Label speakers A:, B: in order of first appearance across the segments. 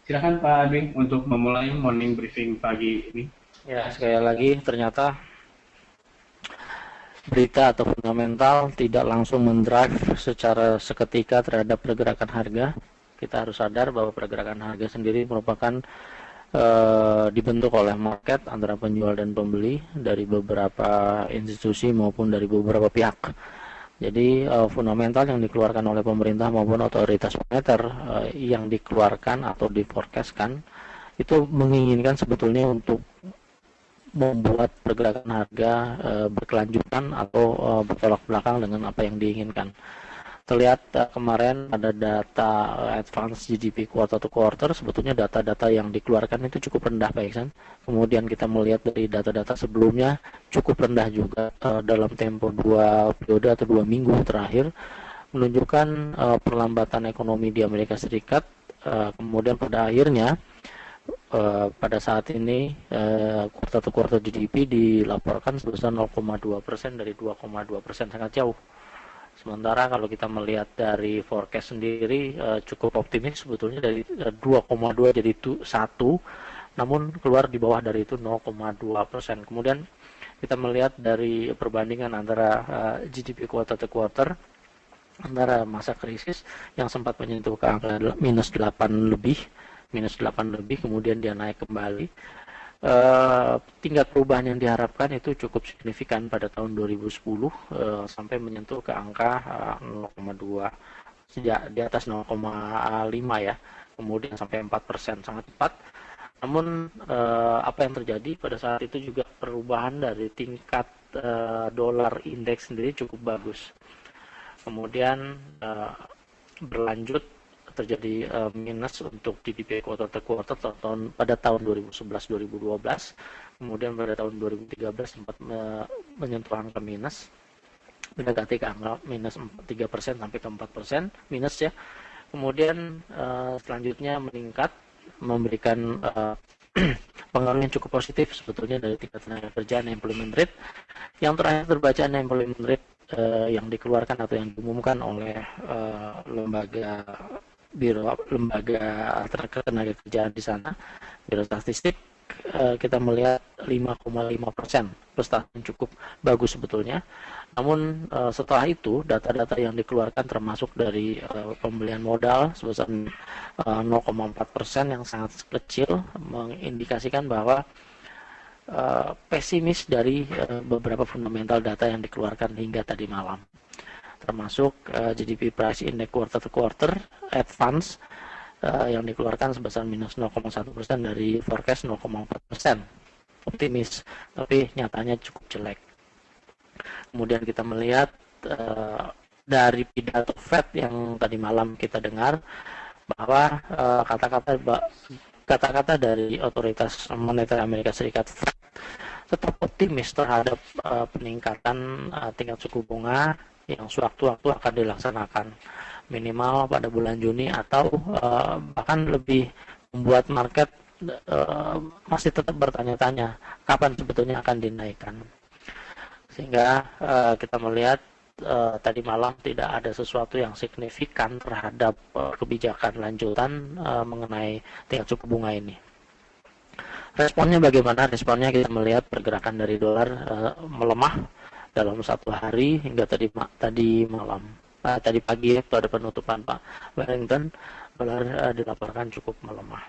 A: Silakan Pak Adwin untuk memulai morning briefing pagi ini.
B: Ya, sekali lagi ternyata berita atau fundamental tidak langsung mendrive secara seketika terhadap pergerakan harga. Kita harus sadar bahwa pergerakan harga sendiri merupakan dibentuk oleh market antara penjual dan pembeli dari beberapa institusi maupun dari beberapa pihak. Jadi fundamental yang dikeluarkan oleh pemerintah maupun otoritas moneter yang dikeluarkan atau diforecastkan itu menginginkan sebetulnya untuk membuat pergerakan harga berkelanjutan atau bertolak belakang dengan apa yang diinginkan. Terlihat kemarin ada data advance GDP quarter to quarter, sebetulnya data-data yang dikeluarkan itu cukup rendah Pak Iksan. Kemudian kita melihat dari data-data sebelumnya cukup rendah juga dalam tempo 2 periode atau 2 minggu terakhir, menunjukkan perlambatan ekonomi di Amerika Serikat. Kemudian pada akhirnya pada saat ini kuartal to kuartal GDP dilaporkan sebesar 0,2% dari 2,2%, sangat jauh. Sementara kalau kita melihat dari forecast sendiri cukup optimis sebetulnya, dari 2,2 jadi 1, namun keluar di bawah dari itu 0,2%. Kemudian kita melihat dari perbandingan antara GDP quarter to quarter antara masa krisis yang sempat menyentuh ke angka minus 8 lebih, kemudian dia naik kembali. Tingkat perubahan yang diharapkan itu cukup signifikan pada tahun 2010 sampai menyentuh ke angka 0,2, sejak di atas 0,5 ya, kemudian sampai 4%, sangat cepat. Namun apa yang terjadi pada saat itu juga perubahan dari tingkat dolar indeks sendiri cukup bagus. Kemudian berlanjut terjadi minus untuk GDP quarter to quarter pada tahun 2011-2012. Kemudian pada tahun 2013 sempat menyentuh angka minus, mendekati ke angka minus 3% sampai ke 4% minus ya. Kemudian selanjutnya meningkat, memberikan pengaruh yang cukup positif sebetulnya dari tingkat tenaga kerja unemployment rate. Yang terakhir terbaca unemployment rate yang dikeluarkan atau yang diumumkan oleh lembaga tenaga kerjaan di sana, Biro Statistik, kita melihat 5,5%, prestasi yang cukup bagus sebetulnya. Namun setelah itu data-data yang dikeluarkan termasuk dari pembelian modal sebesar 0,4% yang sangat kecil, mengindikasikan bahwa pesimis dari beberapa fundamental data yang dikeluarkan hingga tadi malam, termasuk GDP Price Index quarter to quarter advance yang dikeluarkan sebesar minus 0,1% dari forecast 0,4%, optimis tapi nyatanya cukup jelek. Kemudian kita melihat dari pidato Fed yang tadi malam kita dengar bahwa kata-kata dari otoritas moneter Amerika Serikat Fed tetap optimis terhadap peningkatan tingkat suku bunga yang sewaktu-waktu akan dilaksanakan minimal pada bulan Juni, atau bahkan lebih membuat market masih tetap bertanya-tanya kapan sebetulnya akan dinaikkan. Sehingga kita melihat tadi malam tidak ada sesuatu yang signifikan terhadap kebijakan lanjutan mengenai tingkat suku bunga ini. Responnya bagaimana? Responnya kita melihat pergerakan dari dolar melemah dalam satu hari hingga tadi malam, tadi pagi pada penutupan Pak Wellington, dolar dilaporkan cukup melemah.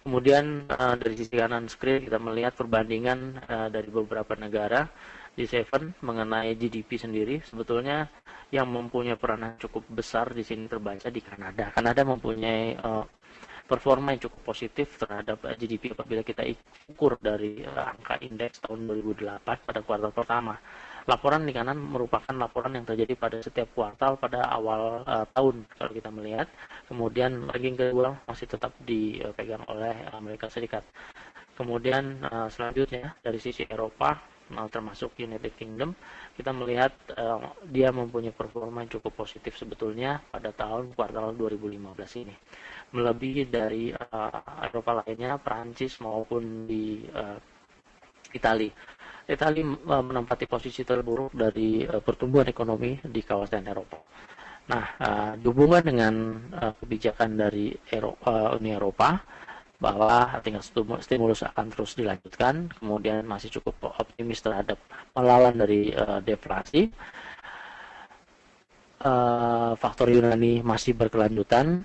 B: Kemudian dari sisi kanan screen kita melihat perbandingan dari beberapa negara di Seven mengenai GDP sendiri. Sebetulnya yang mempunyai peranan cukup besar di sini terbaca di Kanada. Kanada mempunyai performa yang cukup positif terhadap GDP apabila kita ukur dari angka indeks tahun 2008 pada kuartal pertama. Laporan di kanan merupakan laporan yang terjadi pada setiap kuartal pada awal tahun kalau kita melihat. Kemudian ranking kedua masih tetap dipegang oleh Amerika Serikat. Kemudian selanjutnya dari sisi Eropa, termasuk United Kingdom, kita melihat dia mempunyai performa yang cukup positif sebetulnya pada tahun kuartal 2015 ini, melebihi dari Eropa lainnya, Prancis maupun di Italia. Italia menempati posisi terburuk dari pertumbuhan ekonomi di kawasan Eropa. Nah, dihubungkan dengan kebijakan dari Uni Eropa bahwa tingkat stimulus akan terus dilanjutkan, kemudian masih cukup optimis terhadap melawan dari deflasi. Faktor Yunani masih berkelanjutan.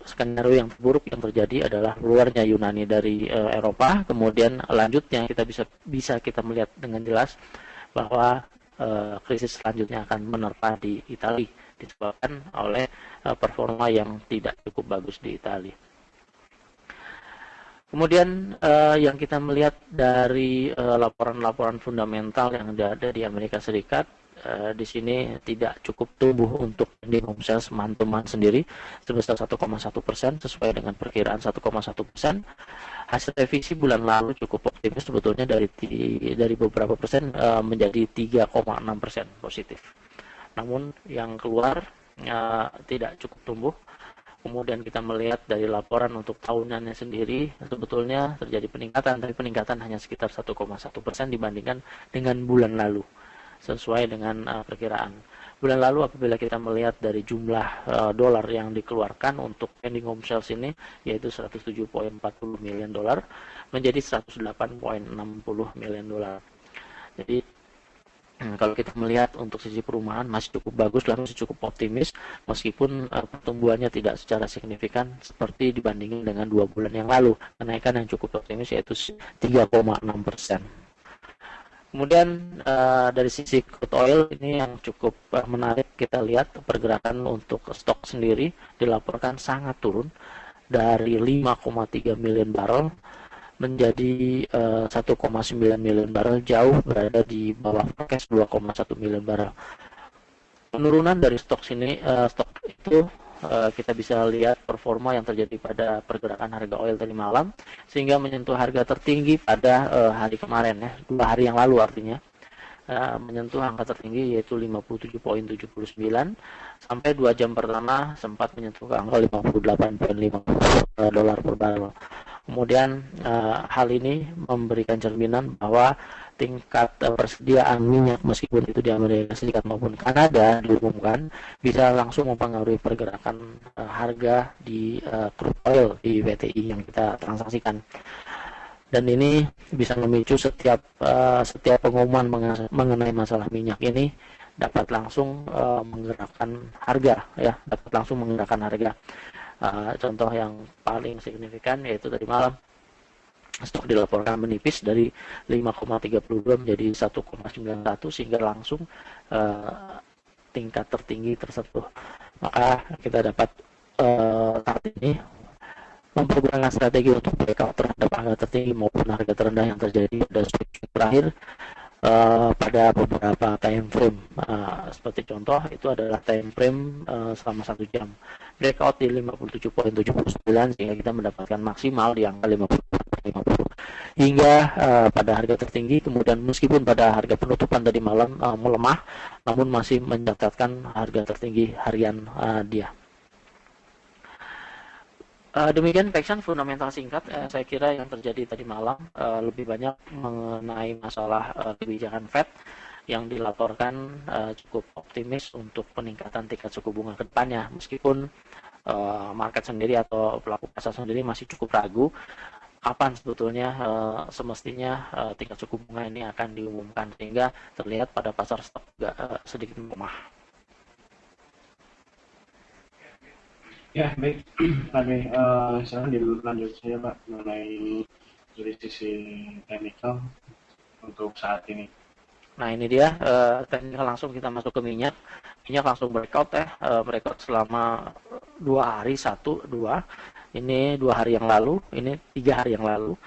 B: Skenario yang terburuk yang terjadi adalah keluarnya Yunani dari Eropa. Kemudian lanjutnya kita bisa kita melihat dengan jelas bahwa krisis selanjutnya akan menerpa di Italia disebabkan oleh performa yang tidak cukup bagus di Italia. Kemudian yang kita melihat dari laporan-laporan fundamental yang ada di Amerika Serikat, di sini tidak cukup tumbuh untuk pending home sales month-to-month sendiri sebesar 1,1% sesuai dengan perkiraan 1,1%. Hasil revisi bulan lalu cukup optimis sebetulnya dari beberapa persen menjadi 3,6% positif. Namun yang keluar tidak cukup tumbuh. Kemudian kita melihat dari laporan untuk tahunannya sendiri sebetulnya terjadi peningkatan, tapi peningkatan hanya sekitar 1,1% dibandingkan dengan bulan lalu, sesuai dengan perkiraan. Bulan lalu apabila kita melihat dari jumlah dolar yang dikeluarkan untuk pending home sales ini, yaitu 107,40 miliar dolar menjadi 108,60 miliar dolar. Jadi kalau kita melihat untuk sisi perumahan masih cukup bagus, masih cukup optimis, meskipun pertumbuhannya tidak secara signifikan seperti dibandingkan dengan 2 bulan yang lalu. Kenaikan yang cukup optimis yaitu 3,6%. Kemudian dari sisi crude oil ini yang cukup menarik, kita lihat pergerakan untuk stok sendiri dilaporkan sangat turun dari 5,3 miliar barrel menjadi 1,9 miliar barrel, jauh berada di bawah forecast 2,1 miliar barrel. Penurunan dari stok itu kita bisa lihat performa yang terjadi pada pergerakan harga oil tadi malam sehingga menyentuh harga tertinggi pada hari kemarin ya, 2 hari yang lalu artinya. Menyentuh angka tertinggi yaitu 57,79 sampai 2 jam pertama sempat menyentuh ke angka 58,50 dolar per barrel. Kemudian hal ini memberikan cerminan bahwa tingkat persediaan minyak meskipun itu di Amerika Serikat maupun Kanada diumumkan bisa langsung mempengaruhi pergerakan harga di crude oil di WTI yang kita transaksikan. Dan ini bisa memicu setiap pengumuman mengenai masalah minyak ini dapat langsung menggerakkan harga ya, contoh yang paling signifikan yaitu tadi malam stok dilaporkan menipis dari 5,32 menjadi 1,91 sehingga langsung tingkat tertinggi tersentuh. Maka kita dapat saat ini mempergunakan strategi untuk breakout terhadap harga tertinggi maupun harga terendah yang terjadi pada swing terakhir pada beberapa time frame. Seperti contoh itu adalah time frame selama 1 jam. Breakout di 57,79 sehingga kita mendapatkan maksimal di angka 50 hingga pada harga tertinggi. Kemudian meskipun pada harga penutupan tadi malam melemah, namun masih mencatatkan harga tertinggi harian dia. Demikian Peksan fundamental singkat. Saya kira yang terjadi tadi malam lebih banyak mengenai masalah kebijakan Fed yang dilaporkan cukup optimis untuk peningkatan tingkat suku bunga ke depannya, meskipun market sendiri atau pelaku pasar sendiri masih cukup ragu kapan sebetulnya semestinya tingkat suku bunga ini akan diumumkan, sehingga terlihat pada pasar stok juga sedikit melemah.
A: Ya, baik. Oke, sekarang dilanjut saja Pak mengenai dari sisi teknikal untuk saat ini.
B: Nah ini dia teknikal, langsung kita masuk ke minyak. Minyak langsung breakout breakout selama 2 hari, 1, 2. Ini 2 hari yang lalu, ini 3 hari yang lalu.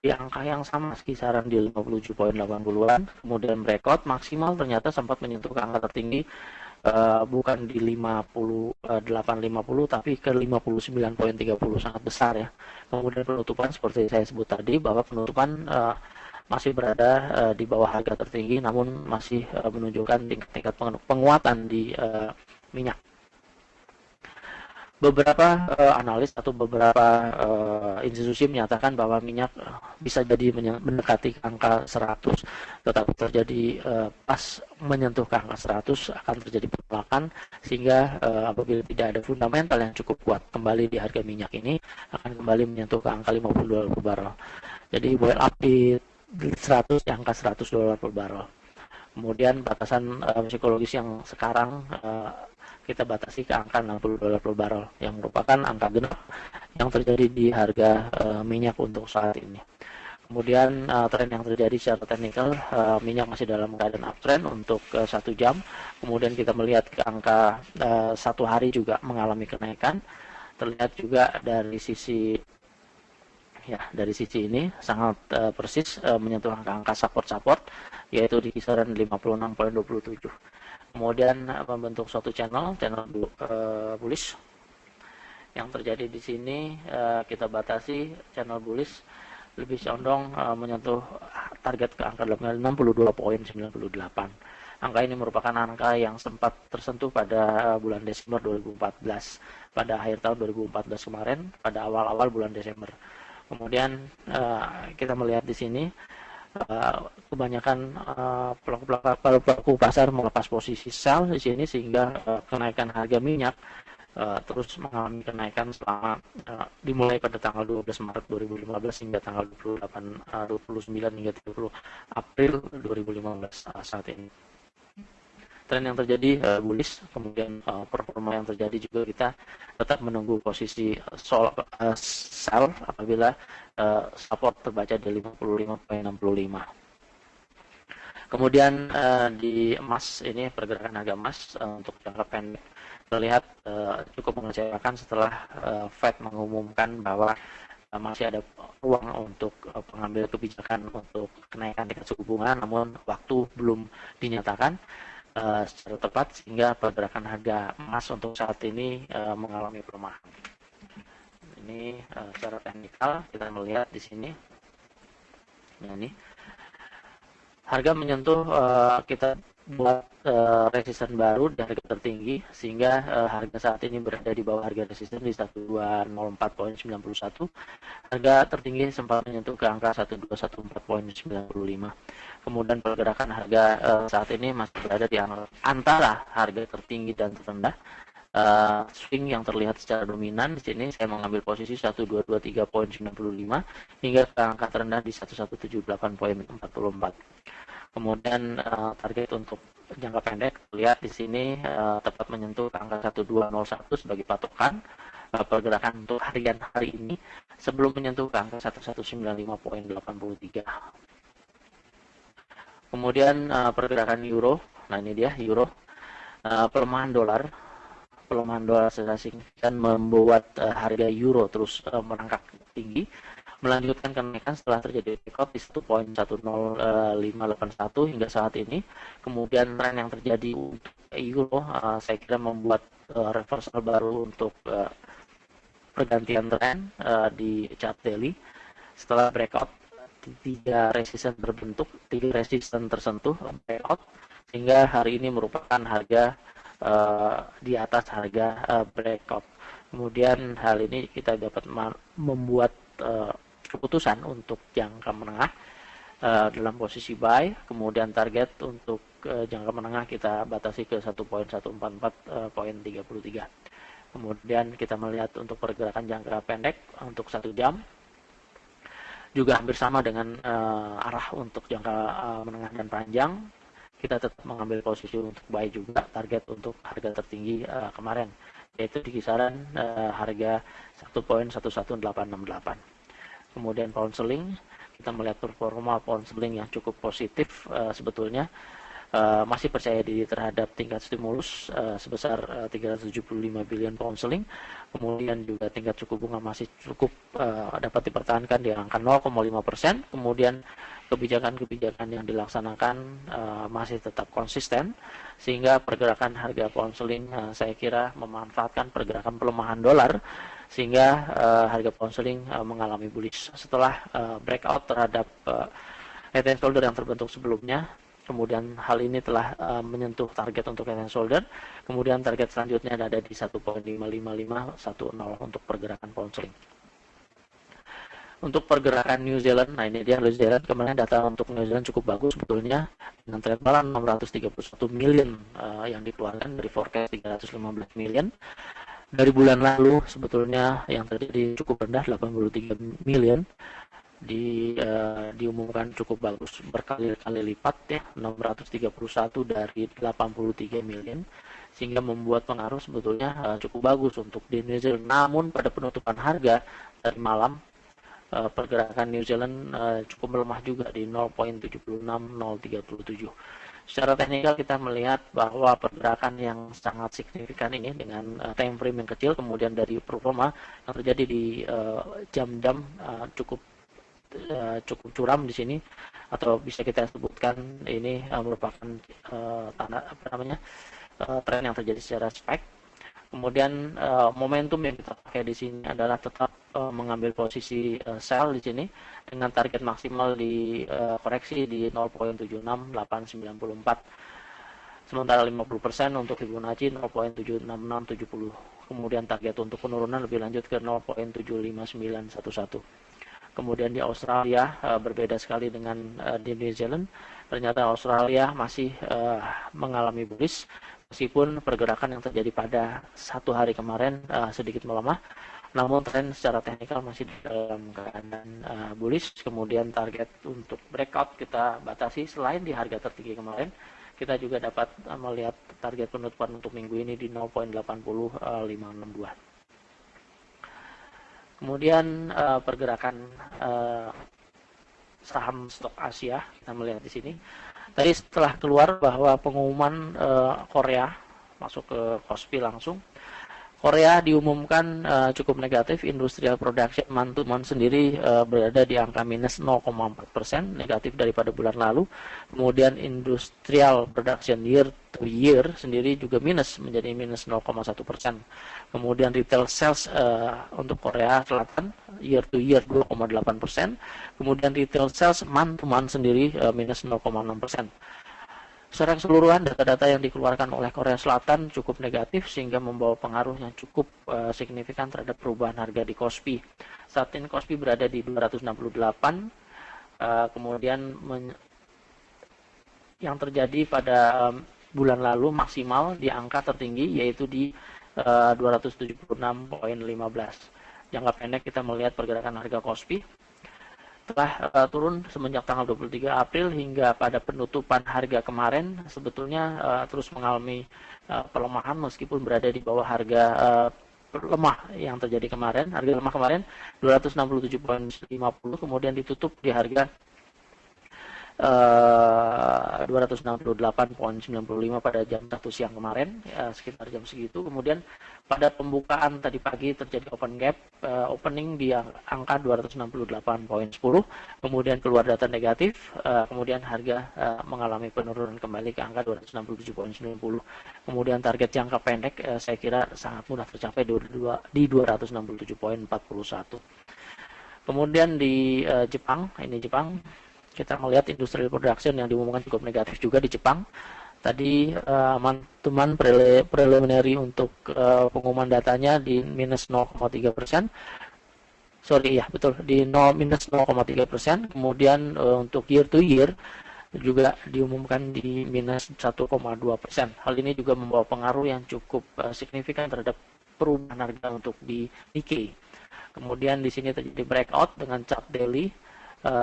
B: Di angka yang sama kisaran di 57,80-an, kemudian breakout maksimal ternyata sempat menyentuh ke angka tertinggi bukan di 58,50 tapi ke 59,30, sangat besar ya. Kemudian penutupan seperti saya sebut tadi bahwa penutupan masih berada di bawah harga tertinggi, namun masih menunjukkan tingkat penguatan di minyak. beberapa analis atau beberapa institusi menyatakan bahwa minyak bisa jadi mendekati angka 100, tetapi terjadi pas menyentuh ke angka 100 akan terjadi penolakan, sehingga apabila tidak ada fundamental yang cukup kuat kembali di harga minyak ini akan kembali menyentuh ke angka $50 per barrel. Jadi boil up di 100 di angka $100 per barrel. Kemudian batasan psikologis yang sekarang kita batasi ke angka $60 per barrel, yang merupakan angka genap yang terjadi di harga minyak untuk saat ini. Kemudian tren yang terjadi secara teknikal, minyak masih dalam keadaan uptrend untuk 1 jam. Kemudian kita melihat ke angka 1 hari juga mengalami kenaikan. Terlihat juga dari sisi ini sangat persis menyentuh angka support, yaitu di kisaran 56,27. Kemudian membentuk suatu channel bullish. Yang terjadi di sini kita batasi channel bullish lebih condong menyentuh target ke angka 62,98. Angka ini merupakan angka yang sempat tersentuh pada bulan Desember 2014, pada akhir tahun 2014 kemarin, pada awal-awal bulan Desember. Kemudian kita melihat di sini kebanyakan pelaku pasar melepas posisi sell di sini, sehingga kenaikan harga minyak terus mengalami kenaikan selama dimulai pada tanggal 12 Maret 2015 hingga tanggal 29 hingga 30 April 2015 saat ini. Tren yang terjadi bullish, kemudian performa yang terjadi juga kita tetap menunggu posisi sell apabila support terbaca di 55,65. Kemudian di emas ini, pergerakan harga emas untuk jangka pendek terlihat cukup mengecewakan setelah Fed mengumumkan bahwa masih ada ruang untuk pengambil kebijakan untuk kenaikan tingkat suku bunga, namun waktu belum dinyatakan secara tepat, sehingga pergerakan harga emas untuk saat ini mengalami pelemahan. Ini secara teknikal kita melihat di sini. Nah, ini harga menyentuh kita buat resisten baru di harga tertinggi, sehingga harga saat ini berada di bawah harga resisten di 1204,91. Harga tertinggi sempat menyentuh ke angka 1214,95. Kemudian pergerakan harga saat ini masih berada di antara harga tertinggi dan terendah. Swing yang terlihat secara dominan di sini saya mengambil posisi 1223,95 hingga ke angka terendah di 1178,44. Kemudian target untuk jangka pendek lihat di sini tepat menyentuh angka 1201 sebagai patokan. Pergerakan untuk harian hari ini sebelum menyentuh ke angka 1195,83. Kemudian pergerakan euro. Nah, ini dia euro. Pelemahan dolar secara signifikan membuat harga euro terus merangkak tinggi, melanjutkan kenaikan setelah terjadi breakout di 1.10581 hingga saat ini. Kemudian tren yang terjadi untuk euro saya kira membuat reversal baru untuk pergantian tren di chart daily setelah breakout. 3 resisten terbentuk, 3 resisten tersentuh breakout, sehingga hari ini merupakan harga di atas harga breakout. Kemudian hal ini kita dapat membuat keputusan untuk jangka menengah dalam posisi buy. Kemudian target untuk jangka menengah kita batasi ke 1.144.33. Kemudian kita melihat untuk pergerakan jangka pendek untuk 1 jam juga hampir sama dengan arah untuk jangka menengah dan panjang. Kita tetap mengambil posisi untuk buy juga, target untuk harga tertinggi kemarin, yaitu di kisaran harga 1.11868. Kemudian pound sterling, kita melihat performa pound sterling yang cukup positif sebetulnya. Masih percaya diri terhadap tingkat stimulus sebesar 375 billion pound sterling. Kemudian juga tingkat suku bunga masih cukup dapat dipertahankan di angka 0,5%. Kemudian kebijakan-kebijakan yang dilaksanakan masih tetap konsisten, sehingga pergerakan harga pound sterling saya kira memanfaatkan pergerakan pelemahan dolar, sehingga harga pound sterling mengalami bullish setelah breakout terhadap head and shoulder yang terbentuk sebelumnya. kemudian hal ini telah menyentuh target untuk head and shoulder, kemudian target selanjutnya ada di 1.55510 untuk pergerakan pound sterling. Untuk pergerakan New Zealand, nah ini dia New Zealand, kemarin data untuk New Zealand cukup bagus sebetulnya, dengan trade balance 631 million yang dikeluarkan dari forecast 315 million. Dari bulan lalu sebetulnya yang terjadi cukup rendah 83 million, diumumkan cukup bagus, berkali-kali lipat ya, 631 dari 83 million, sehingga membuat pengaruh sebetulnya cukup bagus untuk di New Zealand. Namun pada penutupan harga dari malam, pergerakan New Zealand cukup melemah juga di 0.76037. Secara teknikal kita melihat bahwa pergerakan yang sangat signifikan ini dengan time frame yang kecil, kemudian dari performa yang terjadi di jam-jam cukup curam di sini, atau bisa kita sebutkan ini merupakan tren yang terjadi secara spike. Kemudian momentum yang kita pakai di sini adalah tetap mengambil posisi sell di sini dengan target maksimal di koreksi di 0.76894. Sementara 50% untuk Fibonacci 0.76670. Kemudian target untuk penurunan lebih lanjut ke 0.75911. Kemudian di Australia berbeda sekali dengan di New Zealand. Ternyata Australia masih mengalami bullish, meskipun pergerakan yang terjadi pada satu hari kemarin sedikit melemah, namun tren secara teknikal masih dalam keadaan bullish. Kemudian target untuk breakout kita batasi selain di harga tertinggi kemarin, kita juga dapat melihat target penutupan untuk minggu ini di 0.80562. Kemudian pergerakan saham stok Asia kita melihat di sini. Tadi setelah keluar bahwa pengumuman Korea masuk ke KOSPI langsung, Korea diumumkan cukup negatif. Industrial production month to month sendiri berada di angka minus 0,4%, negatif daripada bulan lalu. Kemudian industrial production year to year sendiri juga minus, menjadi minus 0,1%. Kemudian retail sales untuk Korea Selatan year to year 2,8%. Kemudian retail sales month to month sendiri minus 0,6%. Secara keseluruhan data-data yang dikeluarkan oleh Korea Selatan cukup negatif, sehingga membawa pengaruh yang cukup signifikan terhadap perubahan harga di KOSPI. Saat ini KOSPI berada di 268, kemudian yang terjadi pada bulan lalu maksimal di angka tertinggi yaitu di 276,15. Jangka pendek kita melihat pergerakan harga KOSPI telah turun semenjak tanggal 23 April hingga pada penutupan harga kemarin, sebetulnya terus mengalami pelemahan meskipun berada di bawah harga lemah yang terjadi kemarin. Harga lemah kemarin 267,50, kemudian ditutup di harga 268,95 pada jam 1 siang kemarin, sekitar jam segitu. Kemudian pada pembukaan tadi pagi terjadi open gap, opening di angka 268,10, kemudian keluar data negatif, kemudian harga mengalami penurunan kembali ke angka 267,90. Kemudian target jangka pendek saya kira sangat mudah tercapai di 267,41. Kemudian di Jepang, ini Jepang, kita melihat industrial production yang diumumkan cukup negatif juga di Jepang. Tadi teman preliminary untuk pengumuman datanya di minus 0,3%. Sorry ya, betul, di minus 0,3%. Kemudian untuk year to year juga diumumkan di minus 1,2%. Hal ini juga membawa pengaruh yang cukup signifikan terhadap perubahan harga untuk di Nikkei. Kemudian di sini terjadi breakout dengan chart daily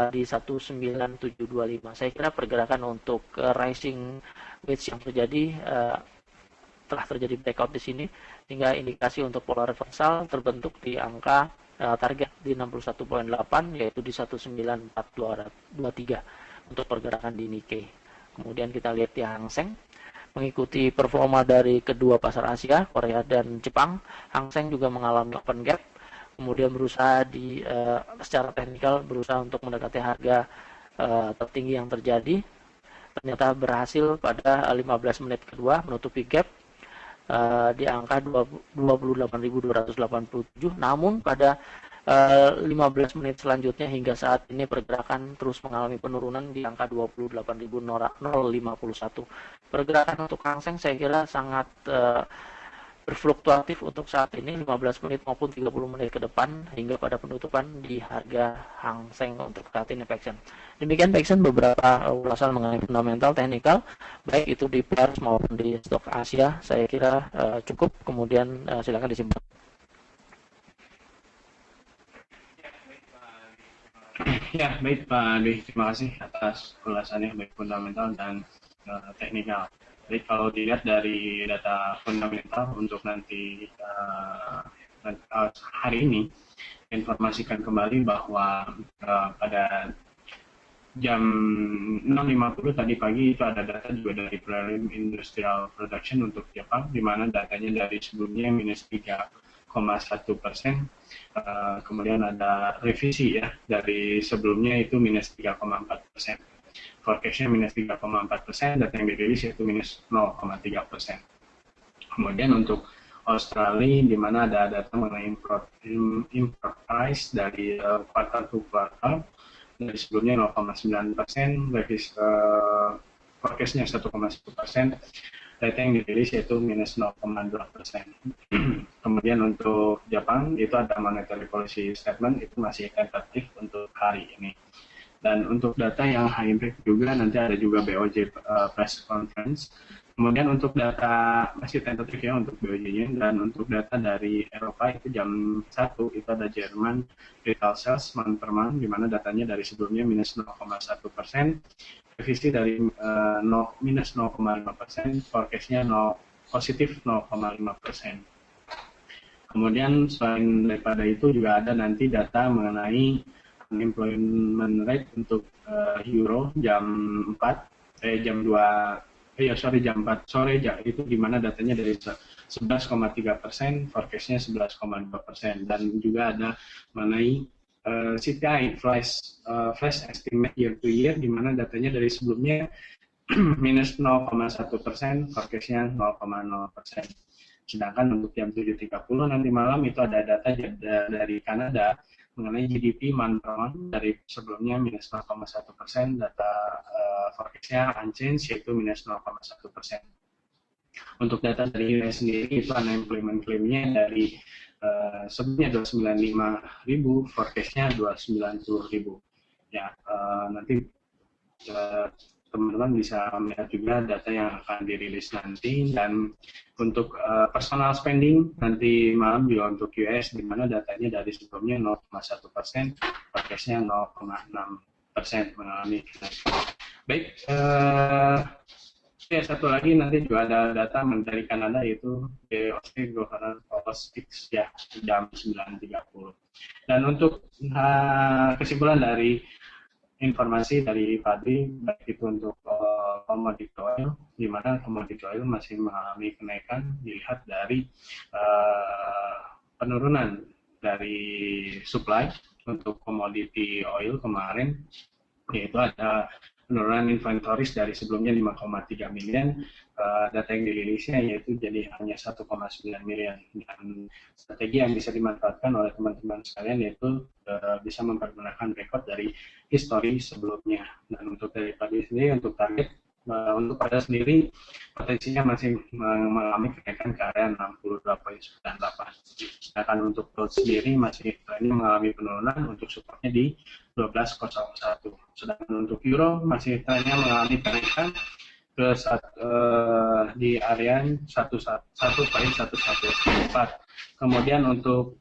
B: di 19725. Saya kira pergerakan untuk rising wedge yang terjadi telah terjadi breakout di sini, hingga indikasi untuk pola reversal terbentuk di angka target di 61,8, yaitu di 19423 untuk pergerakan di Nikkei. Kemudian kita lihat di Hang Seng, mengikuti performa dari kedua pasar Asia, Korea dan Jepang. Hang Seng juga mengalami open gap, kemudian berusaha secara teknikal berusaha untuk mendekati harga tertinggi yang terjadi. Ternyata berhasil pada 15 menit kedua menutupi gap di angka 28.287. Namun pada 15 menit selanjutnya hingga saat ini pergerakan terus mengalami penurunan di angka 28.051. Pergerakan untuk Hang Seng saya kira sangat berfluktuatif untuk saat ini 15 menit maupun 30 menit ke depan hingga pada penutupan di harga Hang Seng untuk saat ini Peksen. Demikian Peksen beberapa ulasan mengenai fundamental teknikal baik itu di pairs maupun di stok Asia. Saya kira cukup, kemudian silakan disimpan.
A: Ya, baik Pak Adi, terima kasih atas ulasannya baik fundamental dan teknikal. Jadi kalau dilihat dari data fundamental untuk nanti hari ini, informasikan kembali bahwa pada jam 6.50 tadi pagi itu ada data juga dari Prelim Industrial Production untuk Jepang, di mana datanya dari sebelumnya minus 3,1%. Kemudian ada revisi ya, dari sebelumnya itu minus 3,4%. Forecastnya minus 3,4%, data yang dirilis yaitu minus 0,3%. Kemudian untuk Australia, di mana ada data mengenai import price dari kuartal ke kuartal, dari sebelumnya 0,9%, forecastnya 1,1%, data yang dirilis yaitu minus 0,2%. Kemudian untuk Jepang itu ada monetary policy statement, itu masih tentatif untuk hari ini. Dan untuk data yang high impact juga nanti ada juga BOJ press conference. Kemudian untuk data masih tentatif ya untuk BOJ-nya, dan untuk data dari Eropa itu jam 1 itu ada Jerman retail sales month per month, di mana datanya dari sebelumnya minus 0,1%, revisi dari minus 0,5%, forecastnya positif 0,5%. Kemudian selain daripada itu juga ada nanti data mengenai unemployment rate untuk Euro jam 4 jam 4 sore itu di mana datanya dari 11,3%, forecastnya 11,2%, dan juga ada mengenai CPI flash estimate year to year, di mana datanya dari sebelumnya minus 0,1%, forecastnya 0,0%. Sedangkan untuk jam 7.30 nanti malam itu ada data dari Kanada mengenai GDP month per month, dari sebelumnya minus 0,1%, data forecastnya unchanged yaitu minus 0,1%. Untuk data dari US sendiri itu unemployment claim-nya dari sebelumnya 295.000, forecastnya 290.000. Ya, nanti teman-teman bisa melihat juga data yang akan dirilis nanti. Dan untuk personal spending nanti malam juga untuk US, di mana datanya dari sebelumnya 0,1%, forecastnya 0,6% mengalami kenaikan. Baik, ya satu lagi nanti juga ada data dari Kanada yaitu DOC Governor Statistics ya jam 9.30. Dan untuk kesimpulan dari informasi dari Fadli, baik itu untuk commodity oil, di mana commodity oil masih mengalami kenaikan dilihat dari penurunan dari supply untuk commodity oil kemarin, yaitu ada penurunan inventories dari sebelumnya 5,3 miliar, data yang dirilisnya yaitu jadi hanya 1,9 miliar. Dan strategi yang bisa dimanfaatkan oleh teman-teman sekalian yaitu bisa mempergunakan rekod dari histori sebelumnya. Dan untuk dari pagi sendiri, untuk target untuk pada sendiri potensinya masih mengalami kenaikan ke area 62,98. Sedangkan untuk gold sendiri masih trennya mengalami penurunan untuk supportnya di 12,01. Sedangkan untuk euro masih trennya mengalami kenaikan ke di area 1,114. Kemudian untuk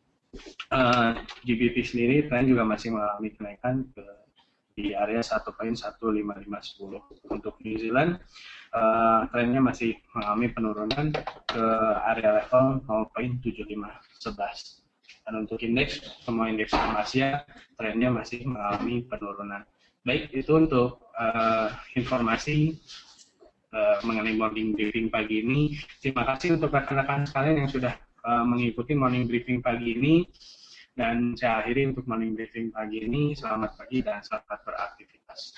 A: GBP sendiri tren juga masih mengalami kenaikan di area 1,15510. Untuk New Zealand trennya masih mengalami penurunan ke area level 0,7511. Dan untuk indeks, semua indeks Asia trennya masih mengalami penurunan. Baik, itu untuk informasi mengenai morning briefing pagi ini. Terima kasih untuk rekan-rekan sekalian yang sudah mengikuti morning briefing pagi ini. Dan saya akhiri untuk morning briefing pagi ini. Selamat pagi dan selamat beraktivitas.